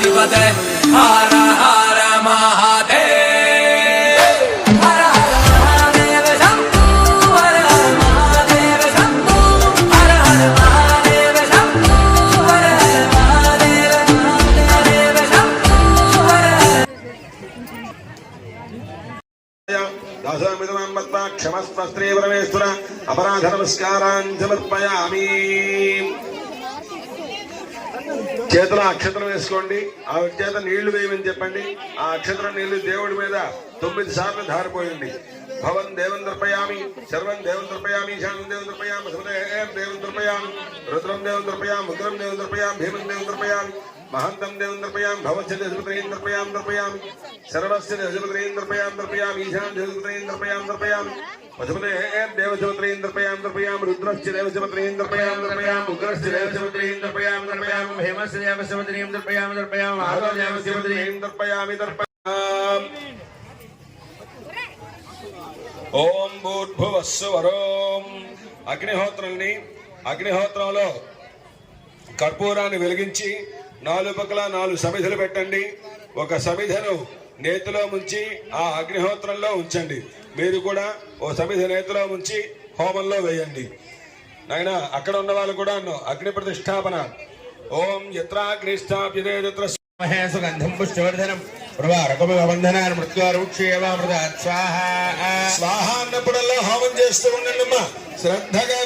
गणाधिपते हर हर महादेव हर हर महादेव शंभू हर हर महादेव शंभू हर हर महादेव शंभू हर हर महादेव महादेव शंभू हर हर दासमिदं मत्वा क्षमस्वस्त्रे परमेश्वर अपराध नमस्कारान् समर्पयामि। చేతుల అక్షతలు వేసుకోండి, ఆ చేత నీళ్లు వేయమని చెప్పండి. ఆ అక్షతల నీళ్లు దేవుడి మీద 9 సార్లు ధారపోయండి. భవన్ దేవం దర్పయామి, సర్వం దేవం దర్పయామి, ఈశానం దేవం దర్పయామి, దేవం దర్పయామి, రుద్రం దేవం దర్పయామి, ఉగ్రం దేవం దర్పయామి, భీమం దేవం దర్పయామి, మహంతం దేవం దర్పయామి, భవస్య దేవపత్రయం దర్పయామి దర్పయామి, సర్వస్య దేవపత్రయం దర్పయామి దర్పయామి, ఈశానం దేవపత్రయం దర్పయామి దర్పయామి, పశుపతే దేవశపత్రయం దర్పయామి దర్పయామి, రుద్రస్య దేవశపత్రయం దర్పయామి దర్పయామి, ఉగ్రస్య దేవశపత్రయం దర్పయామి దర్పయామి, హేమస్య దేవశపత్రయం దర్పయామి దర్పయామి, ఆదో దేవశపత్రయం దర్పయామి దర్పయామి. ఓం భూర్భువస్సువరోం. అగ్నిహోత్రుల్ని అగ్నిహోత్రంలో కర్పూరాన్ని వెలిగించి 4 పక్కల 4 సమిధులు పెట్టండి. ఒక సమిధను నేతిలో ముంచి ఆ అగ్నిహోత్రంలో ఉంచండి. మీరు కూడా ఓ సమిధ నేతిలో ముంచి హోమంలో వేయండి. నాయన అక్కడ ఉన్న వాళ్ళు కూడా అగ్ని ప్రతిష్టాపన. ఓం యత్రాగ్నిష్టాప్యతే తత్ర సుగంధం పుష్టివర్ధనం ప్రవారకబంధనాన్ని మృత్యుక్షేమృతాత్ స్వాహ. స్వాహ అన్నప్పుడల్లా హోమం చేస్తూ ఉండండి. శ్రద్ధగా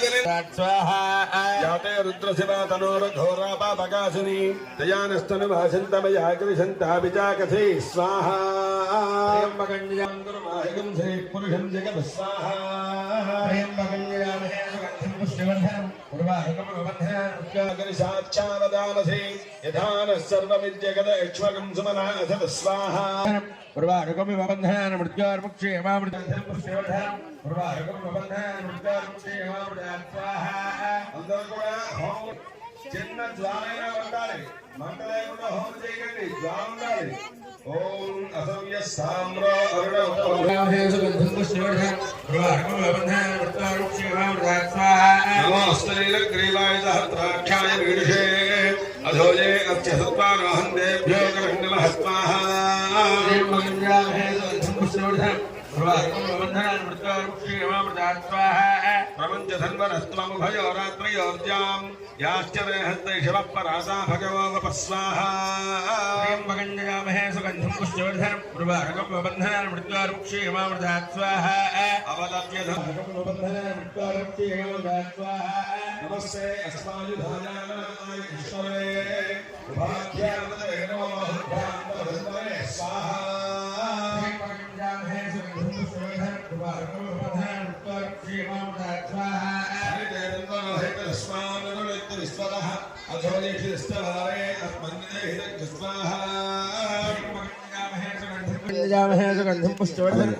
రుద్రశివ తనోరఘోరాపాపకాశిని దయానస్తను భాషంతమయాకృశంతాభిచాకథే స్వాహ. పురుషం జగత్ స్వాహ. సాక్షావదానసే యథాన సర్వమిద్యగత యక్ష్మకం సుమనాథ స్వాహ. అందరూ కూడా హోమం చిన్న జ్వాలైనా ఉండాలి, మంట లేకుండా హోమం చేయకండి, జ్వాల ఉండాలి. ఓం అసవ్య సామ్ర అరుణ గ్రీవాయ సహస్రాక్షాయ వీడుషే అధోజే అత్య సత్వారోహం దేభ్యో కరండమః స్వాహ. ప్రపంచ ధన్వరస్త్వముభయోరాత్రయోర్జాం యాశ్చ దేహస్త శివ పరాసా భగవో వపస్వాహ. సుగంధం పుష్టివర్ధనం నమస్తే అస్మాయుధాయాయ ఈశ్వరే స్వాహ. సుగంధం పుష్టివర్ధనం